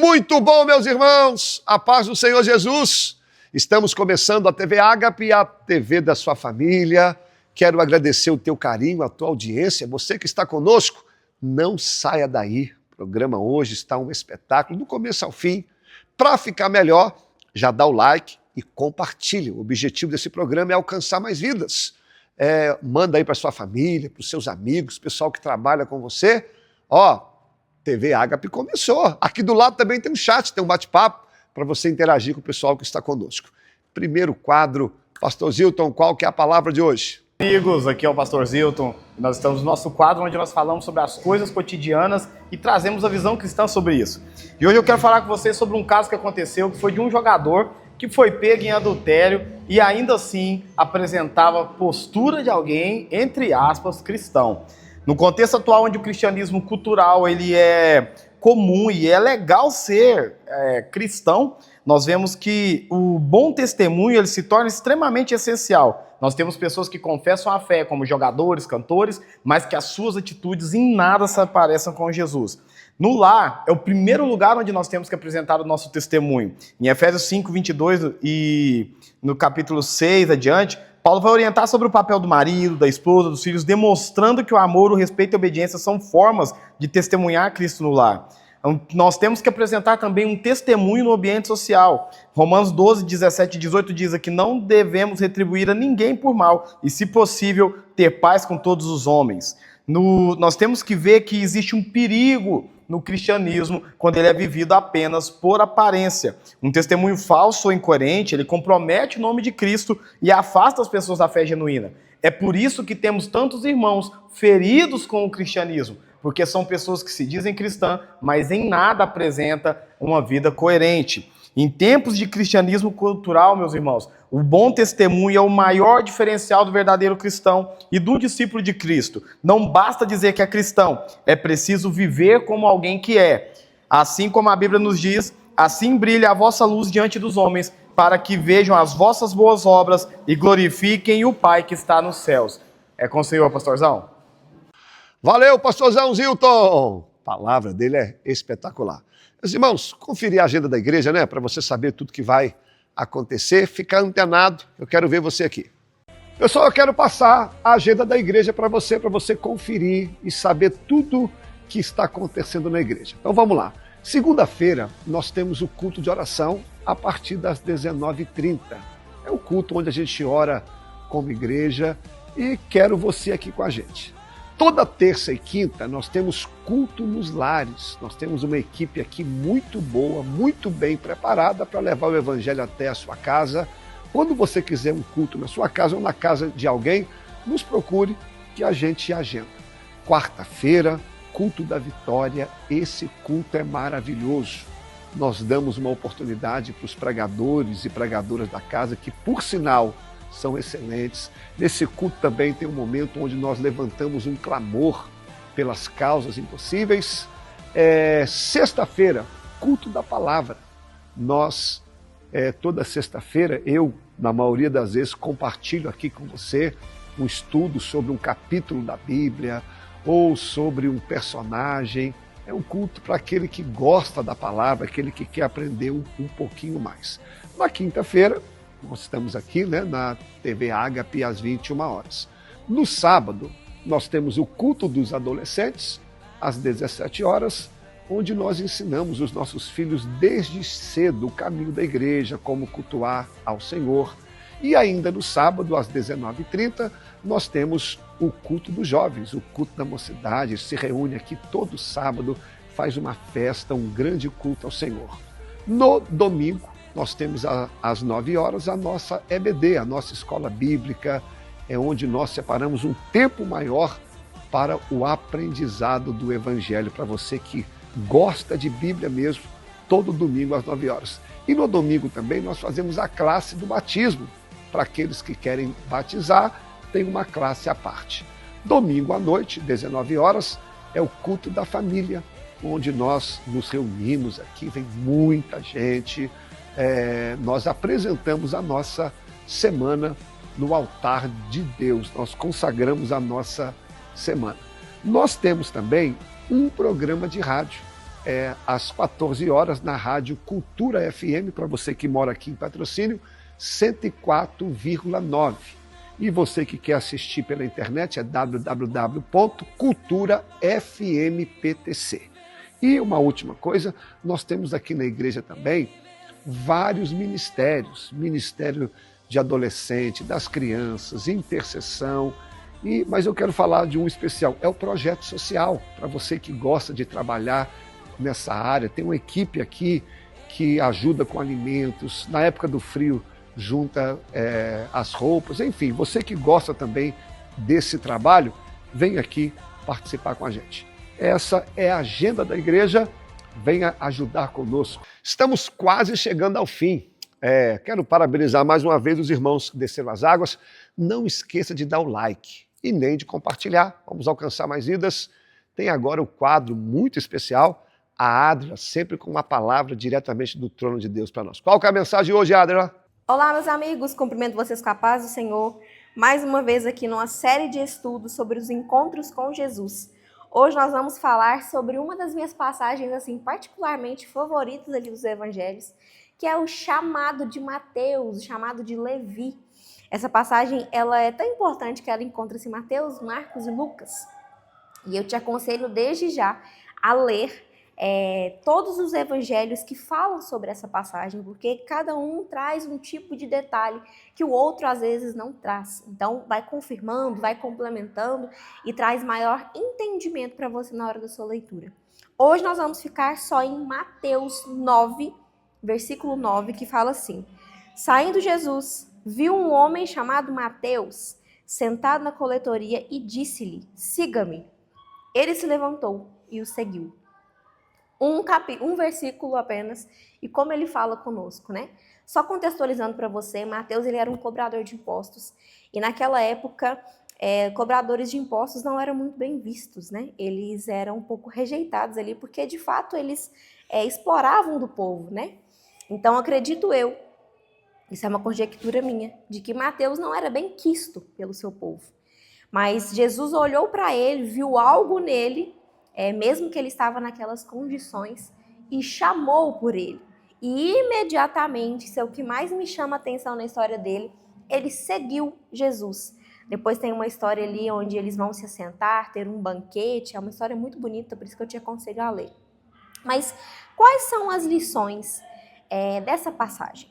Muito bom, meus irmãos, a paz do Senhor Jesus. Estamos começando a TV Ágape, a TV da sua família. Quero agradecer o teu carinho, a tua audiência, você que está conosco. Não saia daí, o programa hoje está um espetáculo, do começo ao fim. Para ficar melhor, já dá o like e compartilhe. O objetivo desse programa é alcançar mais vidas. Manda aí para sua família, para os seus amigos, pessoal que trabalha com você. TV Ágape começou. Aqui do lado também tem um chat, tem um bate-papo para você interagir com o pessoal que está conosco. Primeiro quadro, Pastor Zilton, qual que é a palavra de hoje? Amigos, aqui é o Pastor Zilton. Nós estamos no nosso quadro onde nós falamos sobre as coisas cotidianas e trazemos a visão cristã sobre isso. E hoje eu quero falar com vocês sobre um caso que aconteceu, que foi de um jogador que foi pego em adultério e ainda assim apresentava postura de alguém, entre aspas, cristão. No contexto atual, onde o cristianismo cultural ele é comum e é legal ser cristão, nós vemos que o bom testemunho ele se torna extremamente essencial. Nós temos pessoas que confessam a fé, como jogadores, cantores, mas que as suas atitudes em nada se parecem com Jesus. No lar é o primeiro lugar onde nós temos que apresentar o nosso testemunho. Em Efésios 5, 22 e no capítulo 6 adiante, Paulo vai orientar sobre o papel do marido, da esposa, dos filhos, demonstrando que o amor, o respeito e a obediência são formas de testemunhar Cristo no lar. Então, nós temos que apresentar também um testemunho no ambiente social. Romanos 12, 17 e 18 diz que não devemos retribuir a ninguém por mal e, se possível, ter paz com todos os homens. Nós temos que ver que existe um perigo no cristianismo quando ele é vivido apenas por aparência. Um testemunho falso ou incoerente, ele compromete o nome de Cristo e afasta as pessoas da fé genuína. É por isso que temos tantos irmãos feridos com o cristianismo, porque são pessoas que se dizem cristãs, mas em nada apresentam uma vida coerente. Em tempos de cristianismo cultural, meus irmãos, o bom testemunho é o maior diferencial do verdadeiro cristão e do discípulo de Cristo. Não basta dizer que é cristão, é preciso viver como alguém que é. Assim como a Bíblia nos diz, assim brilha a vossa luz diante dos homens, para que vejam as vossas boas obras e glorifiquem o Pai que está nos céus. É com o Senhor, pastorzão? Valeu, pastorzão Zilton! A palavra dele é espetacular. Meus irmãos, conferir a agenda da igreja, né? Para você saber tudo que vai acontecer, ficar antenado. Eu quero ver você aqui. Pessoal, eu quero passar a agenda da igreja para você conferir e saber tudo que está acontecendo na igreja. Então vamos lá. Segunda-feira, nós temos o culto de oração a partir das 19h30. É o culto onde a gente ora como igreja e quero você aqui com a gente. Toda terça e quinta nós temos culto nos lares. Nós temos uma equipe aqui muito boa, muito bem preparada para levar o evangelho até a sua casa. Quando você quiser um culto na sua casa ou na casa de alguém, nos procure que a gente agenda. Quarta-feira, culto da vitória. Esse culto é maravilhoso. Nós damos uma oportunidade para os pregadores e pregadoras da casa, que por sinal são excelentes. Nesse culto também tem um momento onde nós levantamos um clamor pelas causas impossíveis. Sexta-feira, culto da palavra. Nós, toda sexta-feira, eu, na maioria das vezes, compartilho aqui com você um estudo sobre um capítulo da Bíblia ou sobre um personagem. É um culto para aquele que gosta da palavra, aquele que quer aprender um pouquinho mais. Na quinta-feira, nós estamos aqui, né, na TV Ágape às 21 horas. No sábado, nós temos o culto dos adolescentes, às 17 horas, onde nós ensinamos os nossos filhos desde cedo o caminho da igreja, como cultuar ao Senhor. E ainda no sábado, às 19h30, nós temos o culto dos jovens, o culto da mocidade, se reúne aqui todo sábado, faz uma festa, um grande culto ao Senhor. No domingo, nós temos às 9 horas a nossa EBD, a nossa escola bíblica, é onde nós separamos um tempo maior para o aprendizado do Evangelho, para você que gosta de Bíblia mesmo, todo domingo às 9 horas. E no domingo também nós fazemos a classe do batismo, para aqueles que querem batizar, tem uma classe à parte. Domingo à noite, 19 horas, é o culto da família, onde nós nos reunimos aqui, vem muita gente. Nós apresentamos a nossa semana no altar de Deus, nós consagramos a nossa semana. Nós temos também um programa de rádio, às 14 horas na Rádio Cultura FM, para você que mora aqui em Patrocínio, 104,9. E você que quer assistir pela internet é www.culturafmptc. E uma última coisa, nós temos aqui na igreja também vários ministérios, ministério de adolescente, das crianças, intercessão, mas eu quero falar de um especial, é o projeto social, para você que gosta de trabalhar nessa área. Tem uma equipe aqui que ajuda com alimentos, na época do frio junta as roupas, enfim, você que gosta também desse trabalho, vem aqui participar com a gente. Essa é a agenda da igreja, venha ajudar conosco. Estamos quase chegando ao fim. Quero parabenizar mais uma vez os irmãos que desceram as águas. Não esqueça de dar o like e nem de compartilhar. Vamos alcançar mais vidas. Tem agora o quadro muito especial, a Adria, sempre com uma palavra diretamente do trono de Deus para nós. Qual que é a mensagem de hoje, Adria? Olá, meus amigos, cumprimento vocês com a paz do Senhor. Mais uma vez aqui numa série de estudos sobre os encontros com Jesus. Hoje nós vamos falar sobre uma das minhas passagens, assim, particularmente favoritas ali dos evangelhos, que é o chamado de Mateus, o chamado de Levi. Essa passagem, ela é tão importante que ela encontra-se em Mateus, Marcos e Lucas. E eu te aconselho desde já a ler todos os evangelhos que falam sobre essa passagem, porque cada um traz um tipo de detalhe que o outro às vezes não traz. Então vai confirmando, vai complementando e traz maior entendimento para você na hora da sua leitura. Hoje nós vamos ficar só em Mateus 9, versículo 9, que fala assim: Saindo Jesus, viu um homem chamado Mateus sentado na coletoria e disse-lhe: Siga-me. Ele se levantou e o seguiu. Um versículo apenas, e como ele fala conosco, né? Só contextualizando para você, Mateus, ele era um cobrador de impostos, e naquela época, cobradores de impostos não eram muito bem vistos, né? Eles eram um pouco rejeitados ali, porque de fato eles exploravam do povo, né? Então acredito eu, isso é uma conjectura minha, de que Mateus não era bem quisto pelo seu povo. Mas Jesus olhou para ele, viu algo nele, mesmo que ele estava naquelas condições, e chamou por ele. E imediatamente, isso é o que mais me chama a atenção na história dele, ele seguiu Jesus. Depois tem uma história ali onde eles vão se assentar, ter um banquete, é uma história muito bonita, por isso que eu te aconselho a ler. Mas quais são as lições dessa passagem?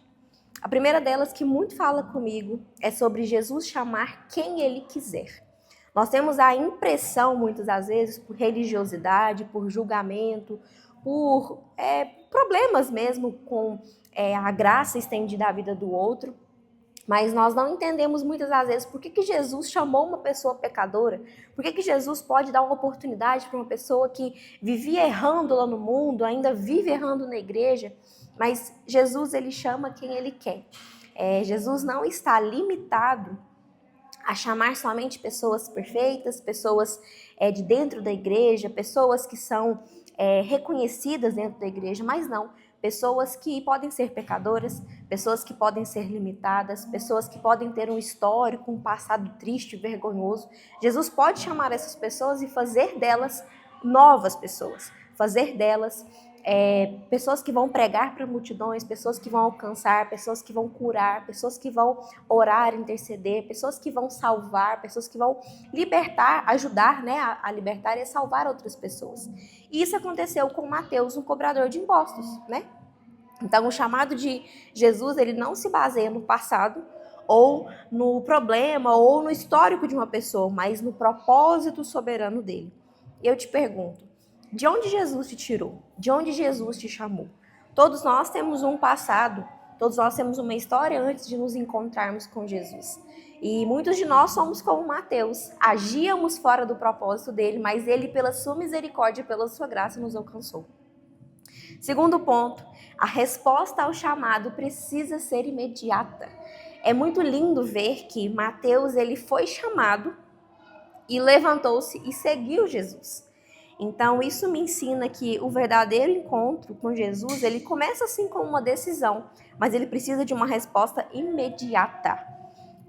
A primeira delas, que muito fala comigo, é sobre Jesus chamar quem ele quiser. Nós temos a impressão, muitas das vezes, por religiosidade, por julgamento, por problemas mesmo com a graça estendida à vida do outro, mas nós não entendemos muitas das vezes por que Jesus chamou uma pessoa pecadora, por que Jesus pode dar uma oportunidade para uma pessoa que vivia errando lá no mundo, ainda vive errando na igreja, mas Jesus, ele chama quem ele quer. Jesus não está limitado a chamar somente pessoas perfeitas, pessoas de dentro da igreja, pessoas que são reconhecidas dentro da igreja, mas não, pessoas que podem ser pecadoras, pessoas que podem ser limitadas, pessoas que podem ter um histórico, um passado triste e vergonhoso. Jesus pode chamar essas pessoas e fazer delas novas pessoas, fazer delas pessoas que vão pregar para multidões, pessoas que vão alcançar, pessoas que vão curar, pessoas que vão orar, interceder, pessoas que vão salvar, pessoas que vão libertar, ajudar, né, a libertar e a salvar outras pessoas. E isso aconteceu com Mateus, um cobrador de impostos, né? Então o chamado de Jesus, ele não se baseia no passado, ou no problema, ou no histórico de uma pessoa, mas no propósito soberano dele. Eu te pergunto, de onde Jesus te tirou? De onde Jesus te chamou? Todos nós temos um passado, todos nós temos uma história antes de nos encontrarmos com Jesus. E muitos de nós somos como Mateus, agíamos fora do propósito dele, mas ele, pela sua misericórdia, pela sua graça, nos alcançou. Segundo ponto, a resposta ao chamado precisa ser imediata. É muito lindo ver que Mateus, ele foi chamado e levantou-se e seguiu Jesus. Então, isso me ensina que o verdadeiro encontro com Jesus, ele começa assim com uma decisão, mas ele precisa de uma resposta imediata.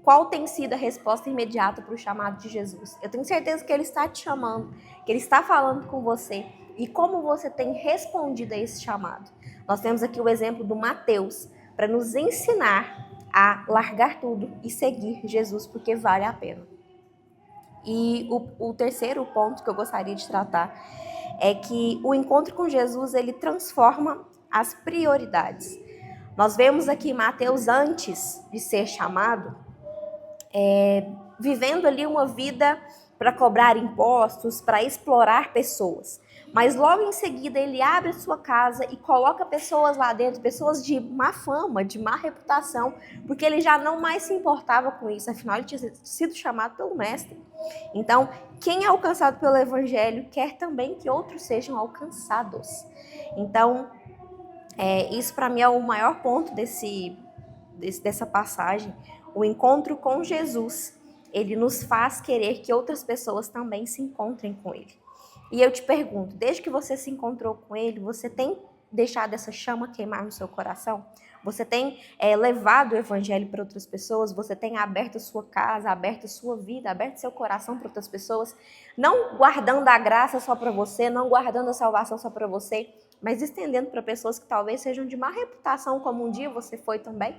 Qual tem sido a resposta imediata para o chamado de Jesus? Eu tenho certeza que ele está te chamando, que ele está falando com você, E como você tem respondido a esse chamado? Nós temos aqui o exemplo do Mateus, para nos ensinar a largar tudo e seguir Jesus, porque vale a pena. E o terceiro ponto que eu gostaria de tratar é que o encontro com Jesus, ele transforma as prioridades. Nós vemos aqui Mateus, antes de ser chamado, vivendo ali uma vida para cobrar impostos, para explorar pessoas. Mas logo em seguida ele abre sua casa e coloca pessoas lá dentro, pessoas de má fama, de má reputação, porque ele já não mais se importava com isso, afinal ele tinha sido chamado pelo mestre. Então, quem é alcançado pelo evangelho quer também que outros sejam alcançados. Então, isso para mim é o maior ponto dessa passagem. O encontro com Jesus, ele nos faz querer que outras pessoas também se encontrem com ele. E eu te pergunto, desde que você se encontrou com ele, você tem deixado essa chama queimar no seu coração? Você tem levado o evangelho para outras pessoas? Você tem aberto a sua casa, aberto a sua vida, aberto seu coração para outras pessoas? Não guardando a graça só para você, não guardando a salvação só para você, mas estendendo para pessoas que talvez sejam de má reputação, como um dia você foi também?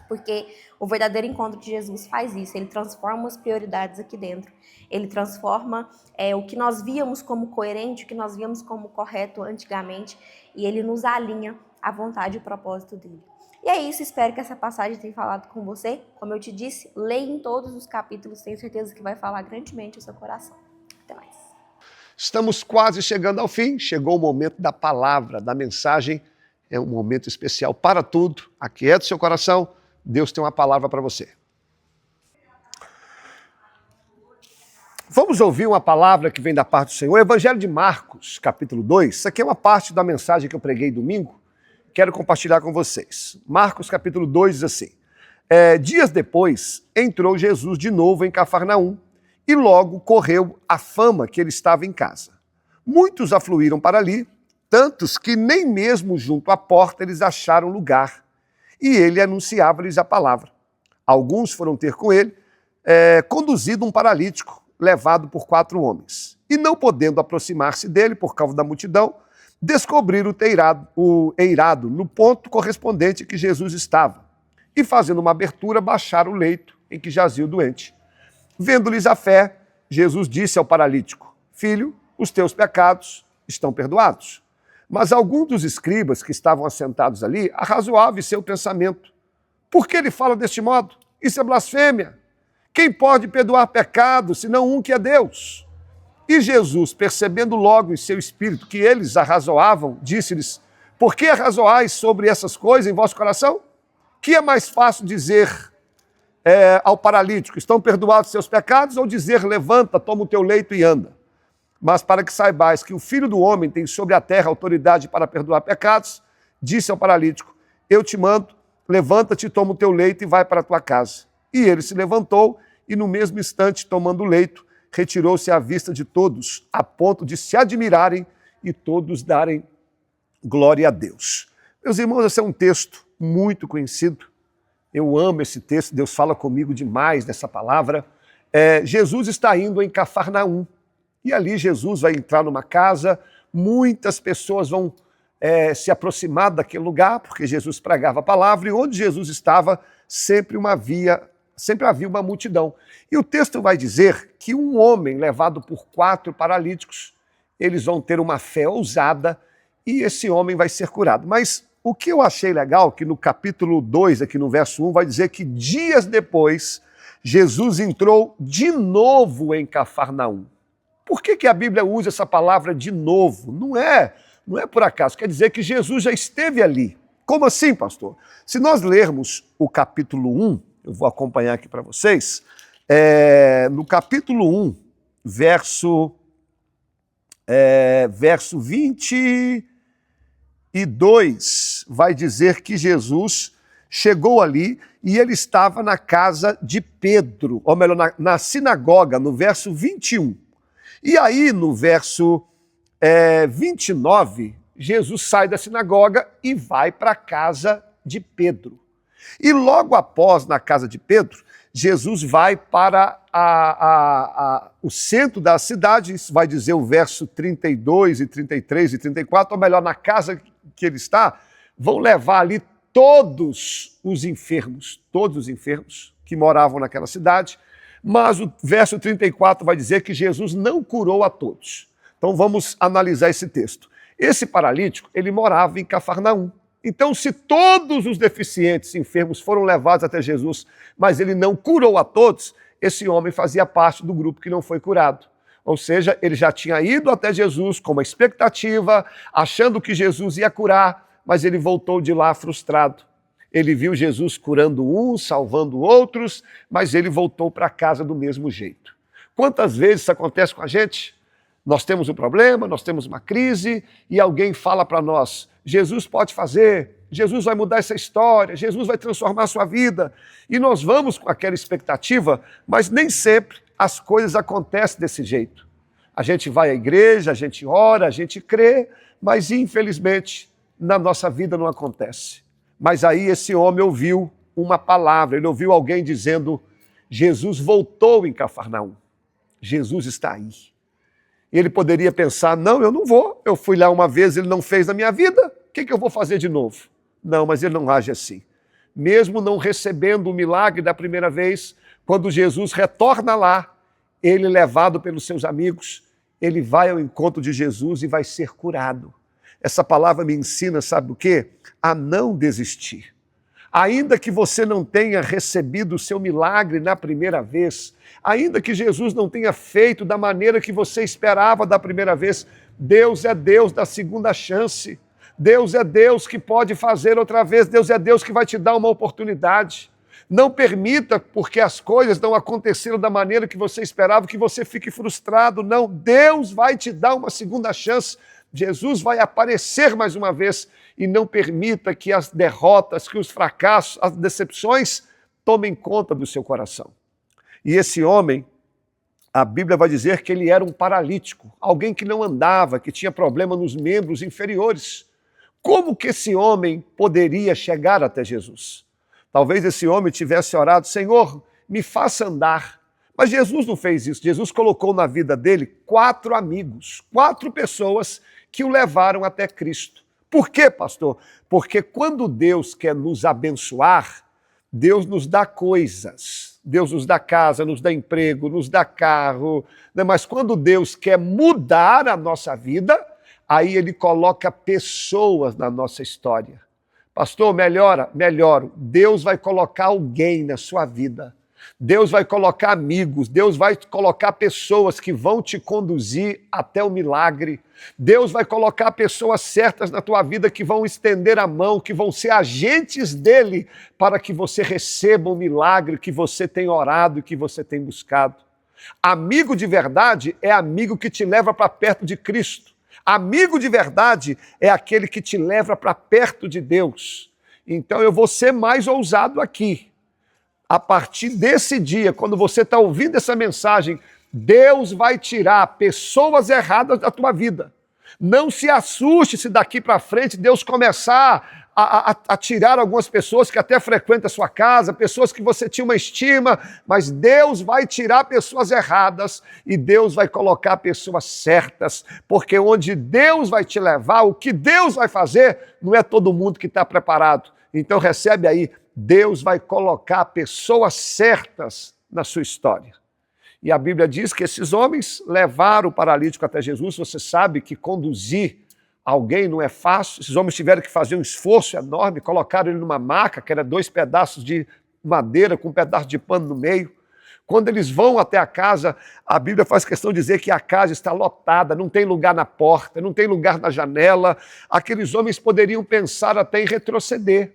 Porque o verdadeiro encontro de Jesus faz isso, ele transforma as prioridades aqui dentro, ele transforma o que nós víamos como coerente, o que nós víamos como correto antigamente, e ele nos alinha à vontade e ao propósito dele. E é isso, espero que essa passagem tenha falado com você. Como eu te disse, leia em todos os capítulos, tenho certeza que vai falar grandemente ao seu coração. Até mais. Estamos quase chegando ao fim, chegou o momento da palavra, da mensagem, é um momento especial para tudo, aquieta o seu coração, Deus tem uma palavra para você. Vamos ouvir uma palavra que vem da parte do Senhor. O Evangelho de Marcos, capítulo 2. Isso aqui é uma parte da mensagem que eu preguei domingo. Quero compartilhar com vocês. Marcos, capítulo 2, diz assim. Dias depois, entrou Jesus de novo em Cafarnaum e logo correu a fama que ele estava em casa. Muitos afluíram para ali, tantos que nem mesmo junto à porta eles acharam lugar. E ele anunciava-lhes a palavra. Alguns foram ter com ele, conduzido um paralítico, levado por 4 homens. E não podendo aproximar-se dele por causa da multidão, descobriram o eirado no ponto correspondente que Jesus estava. E fazendo uma abertura, baixaram o leito em que jazia o doente. Vendo-lhes a fé, Jesus disse ao paralítico, filho, os teus pecados estão perdoados. Mas alguns dos escribas que estavam assentados ali arrazoavam em seu pensamento. Por que ele fala deste modo? Isso é blasfêmia. Quem pode perdoar pecados, senão um que é Deus? E Jesus, percebendo logo em seu espírito que eles arrazoavam, disse-lhes, por que arrazoais sobre essas coisas em vosso coração? Que é mais fácil dizer ao paralítico, estão perdoados seus pecados, ou dizer, levanta, toma o teu leito e anda? Mas para que saibais que o Filho do Homem tem sobre a terra autoridade para perdoar pecados, disse ao paralítico, eu te mando, levanta-te, toma o teu leito e vai para a tua casa. E ele se levantou e no mesmo instante, tomando o leito, retirou-se à vista de todos, a ponto de se admirarem e todos darem glória a Deus. Meus irmãos, esse é um texto muito conhecido. Eu amo esse texto, Deus fala comigo demais nessa palavra. Jesus está indo em Cafarnaum. E ali Jesus vai entrar numa casa, muitas pessoas vão se aproximar daquele lugar, porque Jesus pregava a palavra, e onde Jesus estava, sempre havia uma multidão. E o texto vai dizer que um homem levado por 4 paralíticos, eles vão ter uma fé ousada, e esse homem vai ser curado. Mas o que eu achei legal, que no capítulo 2, aqui no verso 1, vai dizer que dias depois, Jesus entrou de novo em Cafarnaum. Por que a Bíblia usa essa palavra de novo? Não é por acaso, quer dizer que Jesus já esteve ali. Como assim, pastor? Se nós lermos o capítulo 1, eu vou acompanhar aqui para vocês, no capítulo 1, verso 22, vai dizer que Jesus chegou ali e ele estava na casa de Pedro, ou melhor, na sinagoga, no verso 21. E aí, no verso 29, Jesus sai da sinagoga e vai para a casa de Pedro. E logo após, na casa de Pedro, Jesus vai para o centro da cidade, isso vai dizer o verso 32 e 33 e 34, ou melhor, na casa que ele está, vão levar ali todos os enfermos que moravam naquela cidade, mas o verso 34 vai dizer que Jesus não curou a todos. Então vamos analisar esse texto. Esse paralítico, ele morava em Cafarnaum. Então, se todos os deficientes enfermos foram levados até Jesus, mas ele não curou a todos, esse homem fazia parte do grupo que não foi curado. Ou seja, ele já tinha ido até Jesus com uma expectativa, achando que Jesus ia curar, mas ele voltou de lá frustrado. Ele viu Jesus curando uns, salvando outros, mas ele voltou para casa do mesmo jeito. Quantas vezes isso acontece com a gente? Nós temos um problema, nós temos uma crise e alguém fala para nós, Jesus pode fazer, Jesus vai mudar essa história, Jesus vai transformar a sua vida. E nós vamos com aquela expectativa, mas nem sempre as coisas acontecem desse jeito. A gente vai à igreja, a gente ora, a gente crê, mas infelizmente na nossa vida não acontece. Mas aí esse homem ouviu uma palavra, ele ouviu alguém dizendo, Jesus voltou em Cafarnaum, Jesus está aí. E ele poderia pensar, não, eu não vou, eu fui lá uma vez, ele não fez na minha vida, o que eu vou fazer de novo? Não, mas ele não age assim. Mesmo não recebendo o milagre da primeira vez, quando Jesus retorna lá, ele levado pelos seus amigos, ele vai ao encontro de Jesus e vai ser curado. Essa palavra me ensina, sabe o quê? A não desistir. Ainda que você não tenha recebido o seu milagre na primeira vez, ainda que Jesus não tenha feito da maneira que você esperava da primeira vez, Deus é Deus da segunda chance. Deus é Deus que pode fazer outra vez. Deus é Deus que vai te dar uma oportunidade. Não permita, porque as coisas não aconteceram da maneira que você esperava, que você fique frustrado. Não, Deus vai te dar uma segunda chance. Jesus vai aparecer mais uma vez e não permita que as derrotas, que os fracassos, as decepções tomem conta do seu coração. E esse homem, a Bíblia vai dizer que ele era um paralítico, alguém que não andava, que tinha problema nos membros inferiores. Como que esse homem poderia chegar até Jesus? Talvez esse homem tivesse orado, Senhor, me faça andar. Mas Jesus não fez isso. Jesus colocou na vida dele 4 amigos, 4 pessoas que o levaram até Cristo. Por quê, pastor? Porque quando Deus quer nos abençoar, Deus nos dá coisas. Deus nos dá casa, nos dá emprego, nos dá carro. Né? Mas quando Deus quer mudar a nossa vida, aí ele coloca pessoas na nossa história. Pastor, melhora? Melhoro. Deus vai colocar alguém na sua vida. Deus vai colocar amigos, Deus vai colocar pessoas que vão te conduzir até o milagre. Deus vai colocar pessoas certas na tua vida que vão estender a mão, que vão ser agentes dele para que você receba o milagre que você tem orado e que você tem buscado. Amigo de verdade é amigo que te leva para perto de Cristo. Amigo de verdade é aquele que te leva para perto de Deus. Então eu vou ser mais ousado aqui. A partir desse dia, quando você está ouvindo essa mensagem, Deus vai tirar pessoas erradas da tua vida. Não se assuste se daqui para frente Deus começar a tirar algumas pessoas que até frequentam a sua casa, pessoas que você tinha uma estima, mas Deus vai tirar pessoas erradas e Deus vai colocar pessoas certas, porque onde Deus vai te levar, o que Deus vai fazer, não é todo mundo que está preparado. Então recebe aí, Deus vai colocar pessoas certas na sua história. E a Bíblia diz que esses homens levaram o paralítico até Jesus. Você sabe que conduzir alguém não é fácil. Esses homens tiveram que fazer um esforço enorme, colocaram ele numa maca, que era 2 pedaços de madeira com um pedaço de pano no meio. Quando eles vão até a casa, a Bíblia faz questão de dizer que a casa está lotada, não tem lugar na porta, não tem lugar na janela. Aqueles homens poderiam pensar até em retroceder.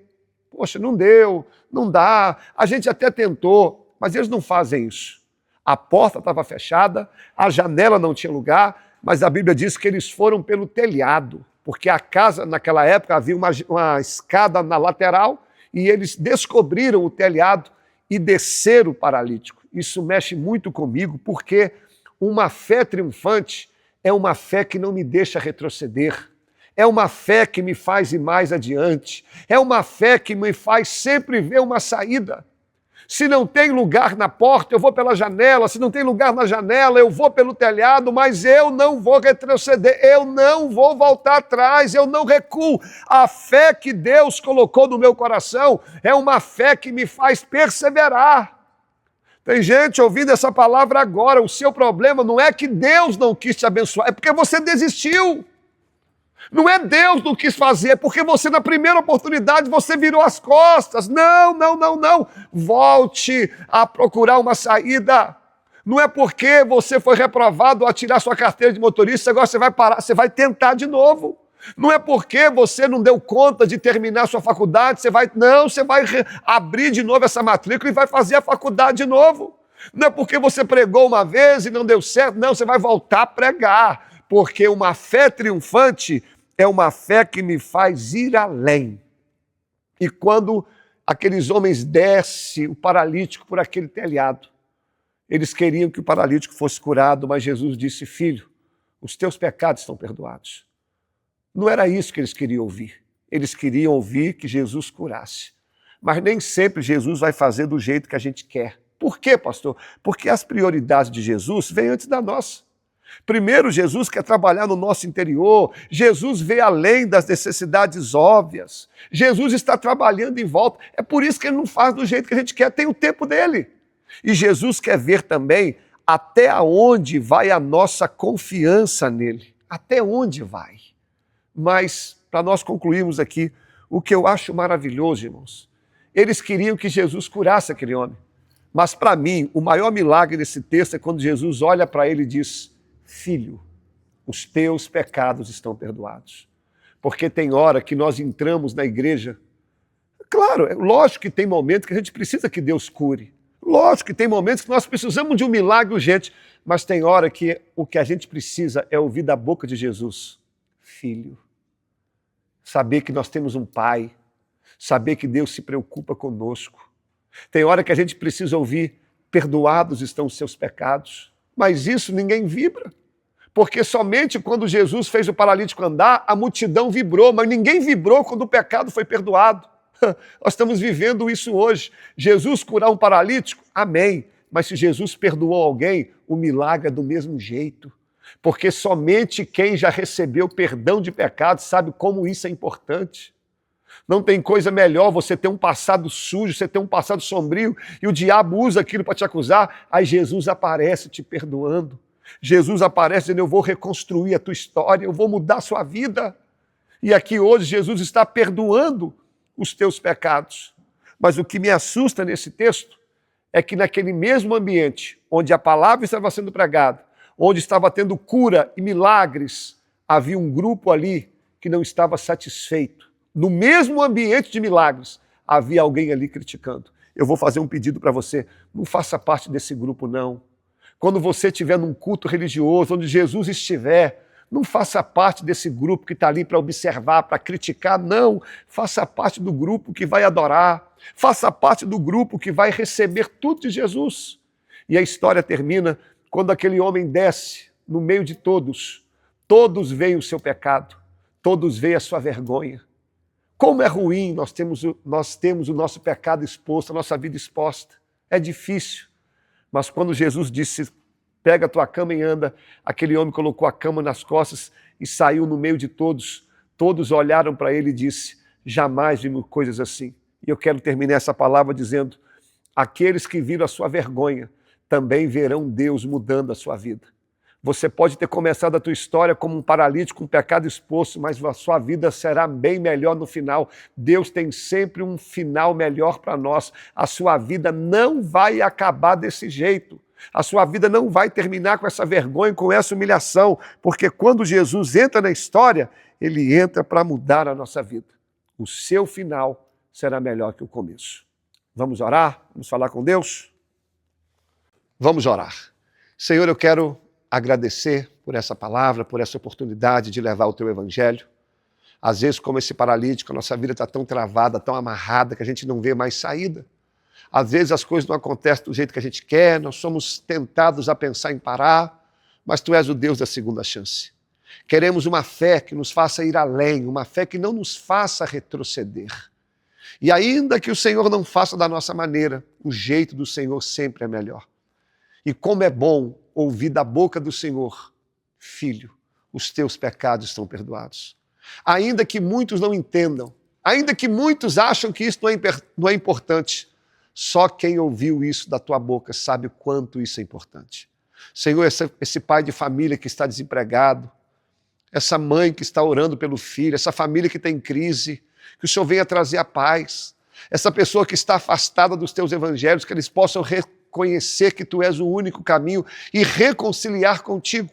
Poxa, não deu, não dá, a gente até tentou, mas eles não fazem isso. A porta estava fechada, a janela não tinha lugar, mas a Bíblia diz que eles foram pelo telhado, porque a casa, naquela época, havia uma escada na lateral e eles descobriram o telhado e desceram o paralítico. Isso mexe muito comigo, porque uma fé triunfante é uma fé que não me deixa retroceder. É uma fé que me faz ir mais adiante. É uma fé que me faz sempre ver uma saída. Se não tem lugar na porta, eu vou pela janela. Se não tem lugar na janela, eu vou pelo telhado, mas eu não vou retroceder, eu não vou voltar atrás, eu não recuo. A fé que Deus colocou no meu coração é uma fé que me faz perseverar. Tem gente ouvindo essa palavra agora. O seu problema não é que Deus não quis te abençoar, é porque você desistiu. Não é Deus não quis fazer, é porque você, na primeira oportunidade, você virou as costas. Não. Volte a procurar uma saída. Não é porque você foi reprovado a tirar sua carteira de motorista, agora você vai parar, você vai tentar de novo. Não é porque você não deu conta de terminar sua faculdade, você vai abrir de novo essa matrícula e vai fazer a faculdade de novo. Não é porque você pregou uma vez e não deu certo, não, você vai voltar a pregar. Porque uma fé triunfante é uma fé que me faz ir além. E quando aqueles homens descem o paralítico por aquele telhado, eles queriam que o paralítico fosse curado, mas Jesus disse: filho, os teus pecados estão perdoados. Não era isso que eles queriam ouvir. Eles queriam ouvir que Jesus curasse. Mas nem sempre Jesus vai fazer do jeito que a gente quer. Por quê, pastor? Porque as prioridades de Jesus vêm antes da nossa. Primeiro, Jesus quer trabalhar no nosso interior. Jesus vê além das necessidades óbvias. Jesus está trabalhando em volta. É por isso que ele não faz do jeito que a gente quer. Tem o tempo dele. E Jesus quer ver também até onde vai a nossa confiança nele. Até onde vai. Mas, para nós concluirmos aqui, o que eu acho maravilhoso, irmãos, eles queriam que Jesus curasse aquele homem. Mas, para mim, o maior milagre desse texto é quando Jesus olha para ele e diz: filho, os teus pecados estão perdoados. Porque tem hora que nós entramos na igreja, claro, é lógico que tem momentos que a gente precisa que Deus cure, lógico que tem momentos que nós precisamos de um milagre urgente, mas tem hora que o que a gente precisa é ouvir da boca de Jesus: filho. Saber que nós temos um Pai, saber que Deus se preocupa conosco. Tem hora que a gente precisa ouvir: perdoados estão os seus pecados. Mas isso ninguém vibra, porque somente quando Jesus fez o paralítico andar, a multidão vibrou, mas ninguém vibrou quando o pecado foi perdoado. Nós estamos vivendo isso hoje. Jesus curar um paralítico? Amém. Mas se Jesus perdoou alguém, o milagre é do mesmo jeito. Porque somente quem já recebeu perdão de pecados sabe como isso é importante. Não tem coisa melhor você ter um passado sujo, você ter um passado sombrio, e o diabo usa aquilo para te acusar. Aí Jesus aparece te perdoando. Jesus aparece dizendo: eu vou reconstruir a tua história, eu vou mudar a sua vida. E aqui hoje Jesus está perdoando os teus pecados. Mas o que me assusta nesse texto é que naquele mesmo ambiente onde a palavra estava sendo pregada, onde estava tendo cura e milagres, havia um grupo ali que não estava satisfeito. No mesmo ambiente de milagres, havia alguém ali criticando. Eu vou fazer um pedido para você: não faça parte desse grupo, não. Quando você estiver num culto religioso, onde Jesus estiver, não faça parte desse grupo que está ali para observar, para criticar, não. Faça parte do grupo que vai adorar. Faça parte do grupo que vai receber tudo de Jesus. E a história termina quando aquele homem desce no meio de todos. Todos veem o seu pecado, todos veem a sua vergonha. Como é ruim nós temos o nosso pecado exposto, a nossa vida exposta. É difícil. Mas quando Jesus disse: pega a tua cama e anda, aquele homem colocou a cama nas costas e saiu no meio de todos. Todos olharam para ele e disse: jamais vimos coisas assim. E eu quero terminar essa palavra dizendo: aqueles que viram a sua vergonha também verão Deus mudando a sua vida. Você pode ter começado a tua história como um paralítico, um pecado exposto, mas a sua vida será bem melhor no final. Deus tem sempre um final melhor para nós. A sua vida não vai acabar desse jeito. A sua vida não vai terminar com essa vergonha, com essa humilhação, porque quando Jesus entra na história, ele entra para mudar a nossa vida. O seu final será melhor que o começo. Vamos orar? Vamos falar com Deus? Vamos orar. Senhor, eu quero agradecer por essa palavra, por essa oportunidade de levar o teu evangelho. Às vezes, como esse paralítico, a nossa vida está tão travada, tão amarrada, que a gente não vê mais saída. Às vezes as coisas não acontecem do jeito que a gente quer, nós somos tentados a pensar em parar, mas tu és o Deus da segunda chance. Queremos uma fé que nos faça ir além, uma fé que não nos faça retroceder. E ainda que o Senhor não faça da nossa maneira, o jeito do Senhor sempre é melhor. E como é bom ouvir da boca do Senhor: filho, os teus pecados estão perdoados. Ainda que muitos não entendam, ainda que muitos acham que isso não é importante, só quem ouviu isso da tua boca sabe o quanto isso é importante. Senhor, esse pai de família que está desempregado, essa mãe que está orando pelo filho, essa família que está em crise, que o Senhor venha trazer a paz. Essa pessoa que está afastada dos teus evangelhos, que eles possam reconhecer que tu és o único caminho e reconciliar contigo.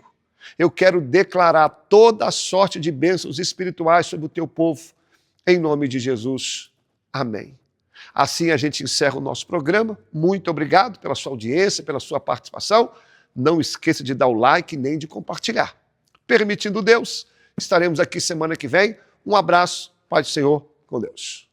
Eu quero declarar toda a sorte de bênçãos espirituais sobre o teu povo, em nome de Jesus. Amém. Assim a gente encerra o nosso programa. Muito obrigado pela sua audiência, pela sua participação. Não esqueça de dar o like nem de compartilhar. Permitindo Deus, estaremos aqui semana que vem. Um abraço, Pai do Senhor, com Deus.